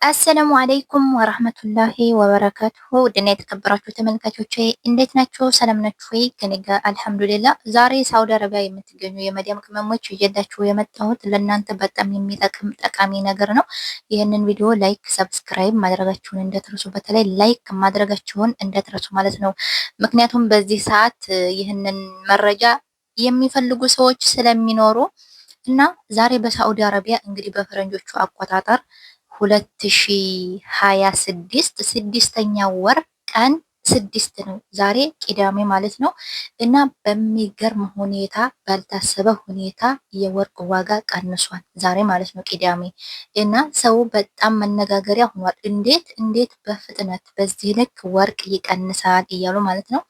አሰላሙ አለይኩም ወራህመቱላሂ ወበረካቱሁ ውድና የተከበራችሁ ተመልካቾቼ እንዴት ናችሁ? ሰላም ናችሁ ወይ? ከኔ ጋር አልሐምዱሊላህ። ዛሬ ሳውዲ አረቢያ የምትገኙ የመዲያም ቅመሞች እየላችሁ የመጣሁት ለእናንተ በጣም የሚጠቅም ጠቃሚ ነገር ነው። ይህንን ቪዲዮ ላይክ፣ ሰብስክራይብ ማድረጋችሁን እንደትረሱ፣ በተለይ ላይክ ማድረጋችሁን እንደትረሱ ማለት ነው። ምክንያቱም በዚህ ሰዓት ይህንን መረጃ የሚፈልጉ ሰዎች ስለሚኖሩ እና ዛሬ በሳዑዲ አረቢያ እንግዲህ በፈረንጆቹ አቆጣጠር 2026 ስድስተኛው ወር ቀን 6 ነው። ዛሬ ቅዳሜ ማለት ነው። እና በሚገርም ሁኔታ ባልታሰበ ሁኔታ የወርቅ ዋጋ ቀንሷል ዛሬ ማለት ነው ቅዳሜ። እና ሰው በጣም መነጋገሪያ ሆኗል። እንዴት በፍጥነት በዚህ ልክ ወርቅ ይቀንሳል እያሉ ማለት ነው።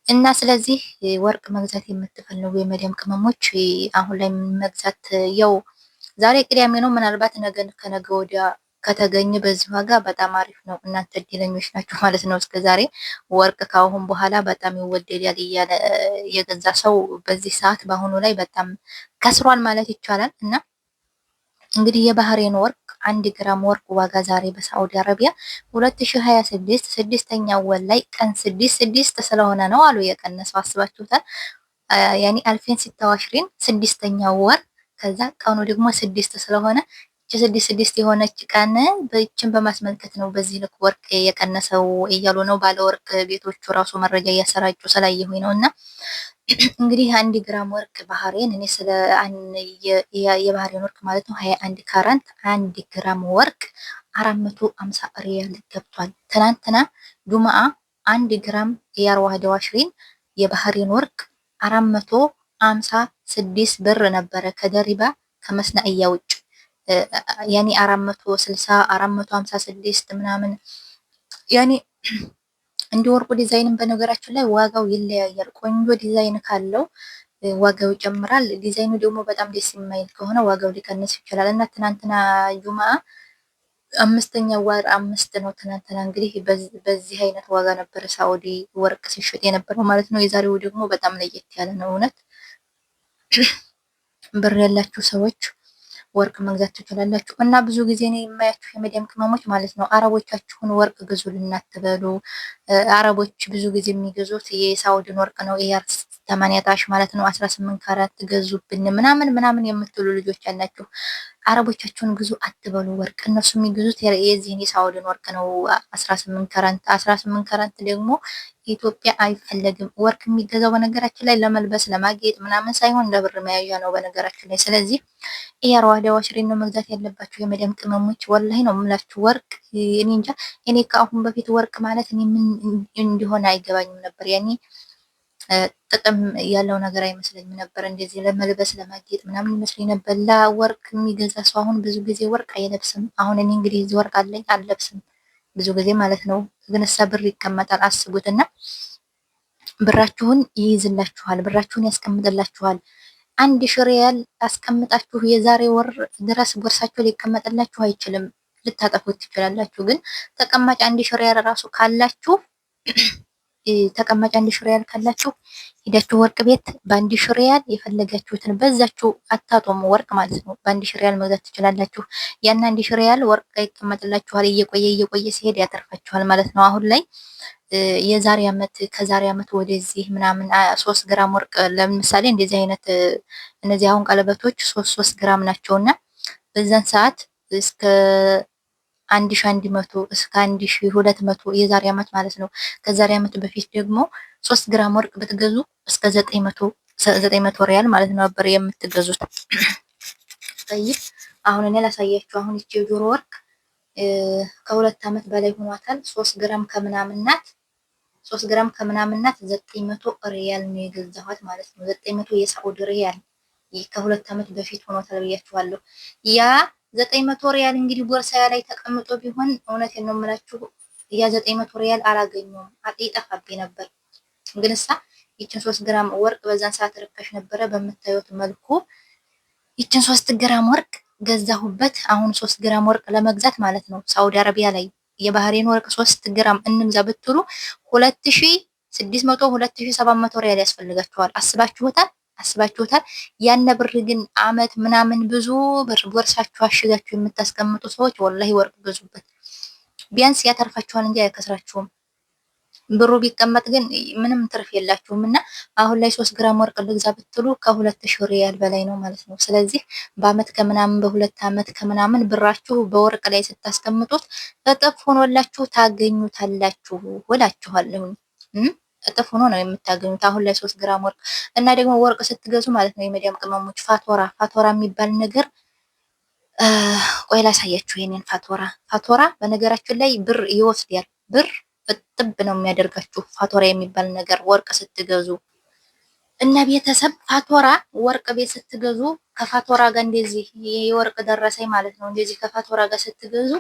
እና ስለዚህ ወርቅ መግዛት የምትፈልጉ የመዲያም ቅመሞች አሁን ላይ መግዛት ያው ዛሬ ቅዳሜ ነው። ምናልባት ነገ ከነገ ወዲያ ከተገኘ በዚህ ዋጋ በጣም አሪፍ ነው። እናንተ እድለኞች ናችሁ ማለት ነው። እስከ ዛሬ ወርቅ ካሁን በኋላ በጣም ይወደዳል እያለ የገዛ ሰው በዚህ ሰዓት በአሁኑ ላይ በጣም ከስሯል ማለት ይቻላል። እና እንግዲህ የባህሬን ወርቅ 1 ግራም ወርቅ ዋጋ ዛሬ በሳዑዲ አረቢያ 2026 ስድስተኛው ወር ላይ ቀን 6 ስለሆነ ነው አሉ የቀነሰው። አስባችሁታል? ያኔ 2026 ስድስተኛው ወር ከዛ ቀኑ ደግሞ 6 ስለሆነ እቺ 6 የሆነች ቀን በእችን በማስመልከት ነው በዚህ ልክ ወርቅ የቀነሰው እያሉ ነው ባለ ወርቅ ቤቶቹ ራሱ መረጃ እያሰራጩ ስላየሁኝ ነው። እና እንግዲህ 1 ግራም ወርቅ ባህሬን እኔ ስለ የባህሬን ወርቅ ማለት ነው 21 ካራንት 1 ግራም ወርቅ 450 ሪያል ገብቷል። ትናንትና ጁምአ 1 ግራም የአር ዋህደ ዋሽሪን የባህሬን ወርቅ 456 ብር ነበረ ከደሪባ ከመስናእያ ውጭ ያኔ 460 456 ምናምን ያኔ እንደ ወርቁ ዲዛይንም በነገራችን ላይ ዋጋው ይለያያል። ቆንጆ ዲዛይን ካለው ዋጋው ይጨምራል። ዲዛይኑ ደግሞ በጣም ደስ የማይል ከሆነ ዋጋው ሊቀንስ ይችላል። እና ትናንትና ጁማ 5ኛው ወር 5 ነው። ትናንትና እንግዲህ በዚህ አይነት ዋጋ ነበር ሳውዲ ወርቅ ሲሸጥ የነበረው ማለት ነው። የዛሬው ደግሞ በጣም ለየት ያለ ነው። እውነት ብር ያላችሁ ሰዎች ወርቅ መግዛት ትችላላችሁ። እና ብዙ ጊዜ ነው የማያችሁ የመዲያም ቅመሞች ማለት ነው አረቦቻችሁን ወርቅ ግዙልን አትበሉ። አረቦች ብዙ ጊዜ የሚገዙት የሳውዲን ወርቅ ነው። ኤአር 80 ማለት ነው 18 ካራት ገዙብን ምናምን የምትሉ ልጆች ያላችሁ አረቦቻችሁን ግዙ አትበሉ ወርቅ። እነሱ የሚገዙት የዚህን የሳውዲን ወርቅ ነው 18 ካራት። 18 ካራት ደግሞ ኢትዮጵያ አይፈለግም። ወርቅ የሚገዛው በነገራችን ላይ ለመልበስ ለማጌጥ ምናምን ሳይሆን ለብር መያዣ ነው በነገራችን ላይ። ስለዚህ ይሄ አረዋዳ ዋሽሬን ነው መግዛት ያለባችሁ የመዲያም ቅመሞች። ወላሂ ነው የምላችሁ ወርቅ እኔ እንጃ። እኔ ከአሁን በፊት ወርቅ ማለት እኔ ምን እንዲሆን አይገባኝም ነበር። ያኔ ጥቅም ያለው ነገር አይመስለኝም ነበር። እንደዚህ ለመልበስ ለማጌጥ ምናምን ይመስለኝ ነበር። ለወርቅ የሚገዛ ሰው አሁን ብዙ ጊዜ ወርቅ አይለብስም። አሁን እኔ እንግዲህ እዚህ ወርቅ አለኝ አልለብስም ብዙ ጊዜ ማለት ነው። ግን እሳ ብር ይቀመጣል አስቡትና ብራችሁን ይይዝላችኋል፣ ብራችሁን ያስቀምጥላችኋል። 1000 ሪያል አስቀምጣችሁ የዛሬ ወር ድረስ ቦርሳችሁ ሊቀመጥላችሁ አይችልም። ልታጠፉት ትችላላችሁ። ግን ተቀማጭ 1000 ሪያል ራሱ ካላችሁ ተቀማጭ 1000 ሪያል ካላችሁ ሄዳችሁ ወርቅ ቤት በ1000 ሪያል የፈለጋችሁትን በዛችሁ አታጦሙ ወርቅ ማለት ነው። በ1000 ሪያል መግዛት ትችላላችሁ። ያን 1000 ሪያል ወርቅ ይቀመጥላችኋል። እየቆየ ሲሄድ ያተርፋችኋል ማለት ነው። አሁን ላይ የዛሬ አመት ከዛሬ አመት ወደዚህ ምናምን 3 ግራም ወርቅ ለምሳሌ እንደዚህ አይነት እነዚህ አሁን ቀለበቶች 3 ግራም ናቸውና በዛን ሰዓት እስከ 1100 እስከ 1200 የዛሬ አመት ማለት ነው። ከዛሬ አመት በፊት ደግሞ 3 ግራም ወርቅ ብትገዙ እስከ 900 ሪያል ማለት ነው ነበር የምትገዙት። ጠይቅ አሁን እኔ ላሳያችሁ። አሁን እቺ የጆሮ ወርቅ ከ2 አመት በላይ ሆኗታል። 3 ግራም ከምናምን ናት። 3 ግራም ከምናምን ናት። 900 ሪያል ነው የገዛኋት ማለት ነው። 900 የሳዑዲ ሪያል ከ2 አመት በፊት ሆኗታል ብያችኋለሁ። ያ 900 ሪያል እንግዲህ ቦርሳያ ላይ ተቀምጦ ቢሆን እውነቴን ነው የምላችሁ ያ 900 ሪያል አላገኘውም፣ ይጠፋብኝ ነበር። ግን እሳ ይችን 3 ግራም ወርቅ በዛን ሰዓት ርካሽ ነበረ። በምታዩት መልኩ ይችን 3 ግራም ወርቅ ገዛሁበት። አሁን 3 ግራም ወርቅ ለመግዛት ማለት ነው ሳውዲ አረቢያ ላይ የባህሬን ወርቅ 3 ግራም እንግዛ ብትሉ 2600 2700 ሪያል ያስፈልጋችኋል። አስባችሁታል? አስባችሁታል? ያነ ብር ግን አመት ምናምን ብዙ ብር ቦርሳችሁ አሽጋችሁ የምታስቀምጡ ሰዎች ወላሂ ወርቅ ገዙበት። ቢያንስ ያተርፋችኋል እንጂ አይከስራችሁም። ብሩ ቢቀመጥ ግን ምንም ትርፍ የላችሁም። እና አሁን ላይ 3 ግራም ወርቅ ልግዛ ብትሉ ከ2000 ሪያል በላይ ነው ማለት ነው። ስለዚህ በአመት ከምናምን በሁለት አመት ከምናምን ብራችሁ በወርቅ ላይ ስታስቀምጡት እጥፍ ሆኖላችሁ ታገኙታላችሁ እላችኋለሁ። እጥፍ ሆኖ ነው የምታገኙት አሁን ላይ 3 ግራም ወርቅ። እና ደግሞ ወርቅ ስትገዙ ማለት ነው የመዲያም ቅመሞች ፋቶራ የሚባል ነገር ቆይ ላሳያችሁ። የኔን ፋቶራ በነገራችን ላይ ብር ይወስዳል። ብር እጥብ ነው የሚያደርጋችሁ ፋቶራ የሚባል ነገር ወርቅ ስትገዙ። እና ቤተሰብ ፋቶራ ወርቅ ቤት ስትገዙ ከፋቶራ ጋር እንደዚህ የወርቅ ደረሰኝ ማለት ነው። እንደዚህ ከፋቶራ ጋር ስትገዙ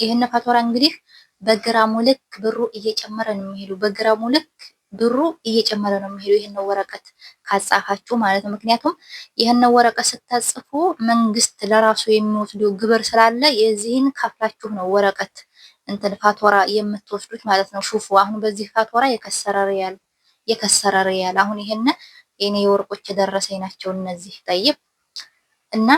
ይሄን ፋቶራ እንግዲህ በግራሙ ልክ ብሩ እየጨመረ ነው የሚሄዱ። በግራሙ ልክ ብሩ እየጨመረ ነው የሚሄዱ። ይሄን ወረቀት ካጻፋችሁ ማለት ነው። ምክንያቱም ይሄን ወረቀት ስታጽፉ መንግስት ለራሱ የሚወስደው ግብር ስላለ የዚህን ከፍላችሁ ነው ወረቀት እንትን ፋቶራ የምትወስዱት ማለት ነው። ሹፉ አሁን በዚህ ፋቶራ የከሰረ ሪያል አሁን ይሄን የኔ የወርቆች የደረሰኝ ናቸው እነዚህ ጠይብ እና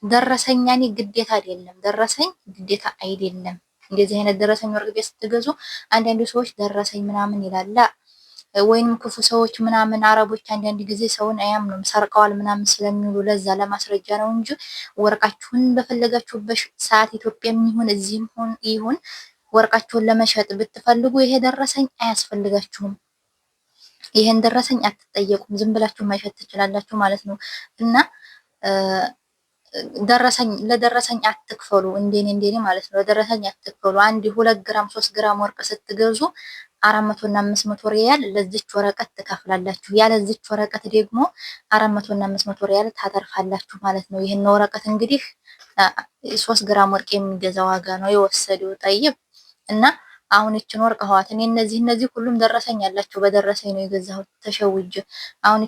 ደረሰኝ ያኔ ግዴታ አይደለም። ደረሰኝ ግዴታ አይደለም። እንደዚህ አይነት ደረሰኝ ወርቅ ቤት ስትገዙ አንዳንድ ሰዎች ደረሰኝ ምናምን ይላል ወይንም ክፉ ሰዎች ምናምን አረቦች አንዳንድ ጊዜ ሰውን አያምኑም ሰርቀዋል ምናምን ስለሚሉ ለዛ ለማስረጃ ነው እንጂ ወርቃችሁን በፈለጋችሁበት ሰዓት ኢትዮጵያም ይሁን እዚህም ይሁን ወርቃችሁን ለመሸጥ ብትፈልጉ ይሄ ደረሰኝ አያስፈልጋችሁም። ይሄን ደረሰኝ አትጠየቁም። ዝም ብላችሁ መሸጥ ትችላላችሁ ማለት ነው እና ለደረሰኝ አትክፈሉ። እንደኔ ማለት ነው። ለደረሰኝ አትክፈሉ። 2 ግራም 3 ግራም ወርቅ ስትገዙ 400 እና 500 ሪያል ለዚች ወረቀት ትከፍላላችሁ። ያለዚች ወረቀት ደግሞ 400 እና 500 ሪያል ታተርፋላችሁ ማለት ነው። ይሄን ወረቀት እንግዲህ 3 ግራም ወርቅ የሚገዛ ዋጋ ነው የወሰደው ጠይብ እና አሁን እችን ወርቅ ህዋት እኔ እነዚህ ሁሉም ደረሰኝ ያላቸው በደረሰኝ ነው የገዛሁት ተሸውጅ። አሁን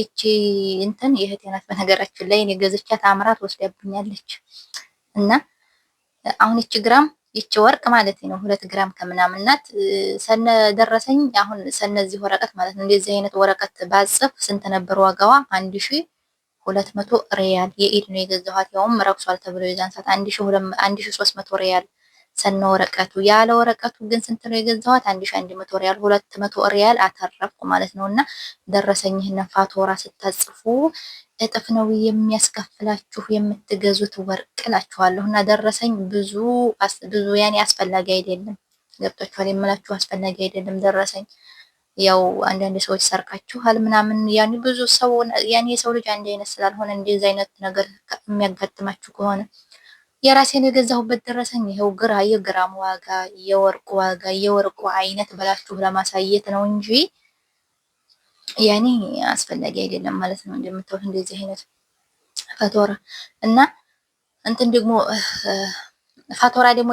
እቺ እንትን የእህቴ ናት በነገራችን ላይ እኔ ገዝቻት አምራት ወስዳብኛለች። እና አሁን እቺ ወርቅ ማለት ነው 2 ግራም ከምናምን ናት። ሰነ ደረሰኝ አሁን ሰነዚህ ወረቀት ማለት ነው እንደዚህ አይነት ወረቀት ባጽፍ ስንት ነበር ዋጋዋ? 1200 ሪያል የኢድ ነው የገዛኋት። ያውም ረክሷል ተብሎ የዛን ሰዓት 1300 ሪያል ሰነ ወረቀቱ። ያለ ወረቀቱ ግን ስንት ነው የገዛኋት? 1100 ሪያል 200 ሪያል አተረፍኩ ማለት ነው። እና ደረሰኝህን ፋቶራ ስታጽፉ እጥፍ ነው የሚያስከፍላችሁ የምትገዙት ወርቅ እላችኋለሁ። እና ደረሰኝ ብዙ ያኔ አስፈላጊ አይደለም። ገብቷችኋል የምላችሁ አስፈላጊ አይደለም ደረሰኝ። ያው አንዳንድ ሰዎች ሰርቃችኋል ምናምን ያኔ ብዙ ሰው ያኔ የሰው ልጅ አንድ አይነት ስላልሆነ እንደዚህ አይነት ነገር የሚያጋጥማችሁ ከሆነ የራሴን የገዛሁበት ደረሰኝ ይሄው የግራም ዋጋ የወርቁ አይነት ብላችሁ ለማሳየት ነው እንጂ ያኔ አስፈላጊ አይደለም ማለት ነው። እንደምታዩት እንደዚህ አይነት ፋቶራ እና እንትን ደግሞ ፋቶራ ደግሞ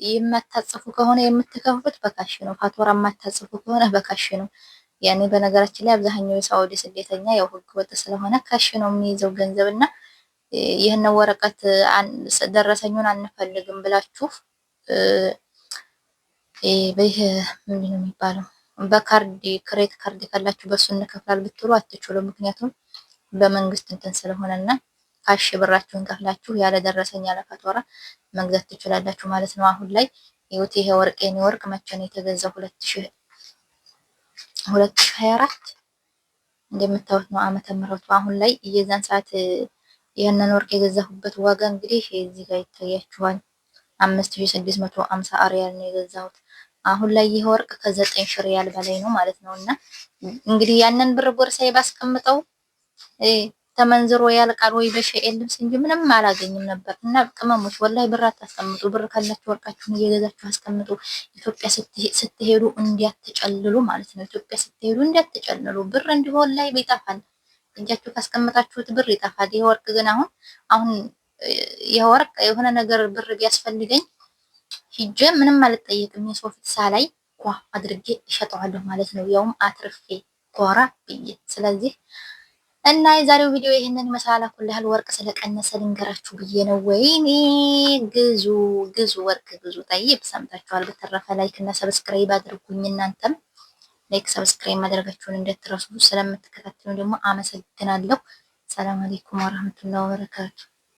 የማታጽፉ ከሆነ የምትከፍሉት በካሽ ነው። ፋቶራ የማታጽፉ ከሆነ በካሽ ነው። ያኔ በነገራችን ላይ አብዛኛው የሳውዲ ስደተኛ ያው ህገ ወጥ ስለሆነ ካሽ ነው የሚይዘው ገንዘብ እና ይህን ወረቀት ደረሰኙን አንፈልግም ብላችሁ በይህ ምንድን ነው የሚባለው በካርድ ክሬት ካርድ ካላችሁ በሱ እንከፍላል ብትሉ አትችሉ። ምክንያቱም በመንግስት እንትን ስለሆነና ካሽ ብራችሁን ከፍላችሁ ያለ ደረሰኝ ያለ ፋቶራ መግዛት ትችላላችሁ ማለት ነው። አሁን ላይ ይኸውት ይሄ ወርቅ የኔ ወርቅ መቼ ነው የተገዛው? 2024 እንደምታዩት ነው ዓመተ ምህረቱ። አሁን ላይ የዛን ሰዓት ይህንን ወርቅ የገዛሁበት ዋጋ እንግዲህ እዚህ ጋር ይታያችኋል። 5650 ሪያል ነው የገዛሁት። አሁን ላይ ይህ ወርቅ ከ9000 ሪያል በላይ ነው ማለት ነው። እና እንግዲህ ያንን ብር ቦርሳዬ ባስቀምጠው ተመንዝሮ ያልቃል ወይ በሸኤል ልብስ እንጂ ምንም አላገኝም ነበር። እና ቅመሞች ወላሂ ብር አታስቀምጡ። ብር ካላችሁ ወርቃችሁን እየገዛችሁ አስቀምጡ። ኢትዮጵያ ስትሄዱ እንዲያትጨልሉ ማለት ነው። ኢትዮጵያ ስትሄዱ እንዲያትጨልሉ ብር እንዲሆን ላይ ይጠፋል። እጃችሁ ካስቀመጣችሁት ብር ይጠፋል። ይሄ ወርቅ ግን አሁን ይሄ ወርቅ የሆነ ነገር ብር ቢያስፈልገኝ ሂጄ ምንም አልጠየቅም። የሰው ፊት ሳላይ ኳ አድርጌ እሸጠዋለሁ ማለት ነው። ያውም አትርፌ ኮራ ብዬ። ስለዚህ እና የዛሬው ቪዲዮ ይሄንን መሳላ ኩል ያህል ወርቅ ስለቀነሰ ልንገራችሁ ብዬ ነው። ወይኔ ግዙ ወርቅ ግዙ። ጠይብ ሰምታችኋል። በተረፈ ላይክ እና ሰብስክራይብ አድርጉኝ እናንተም ላይክ ሰብስክራይብ ማድረጋችሁን እንደትረሱ። ስለምትከታተሉ ደግሞ አመሰግናለሁ። ሰላም አለይኩም ወራህመቱላሂ ወበረካቱ።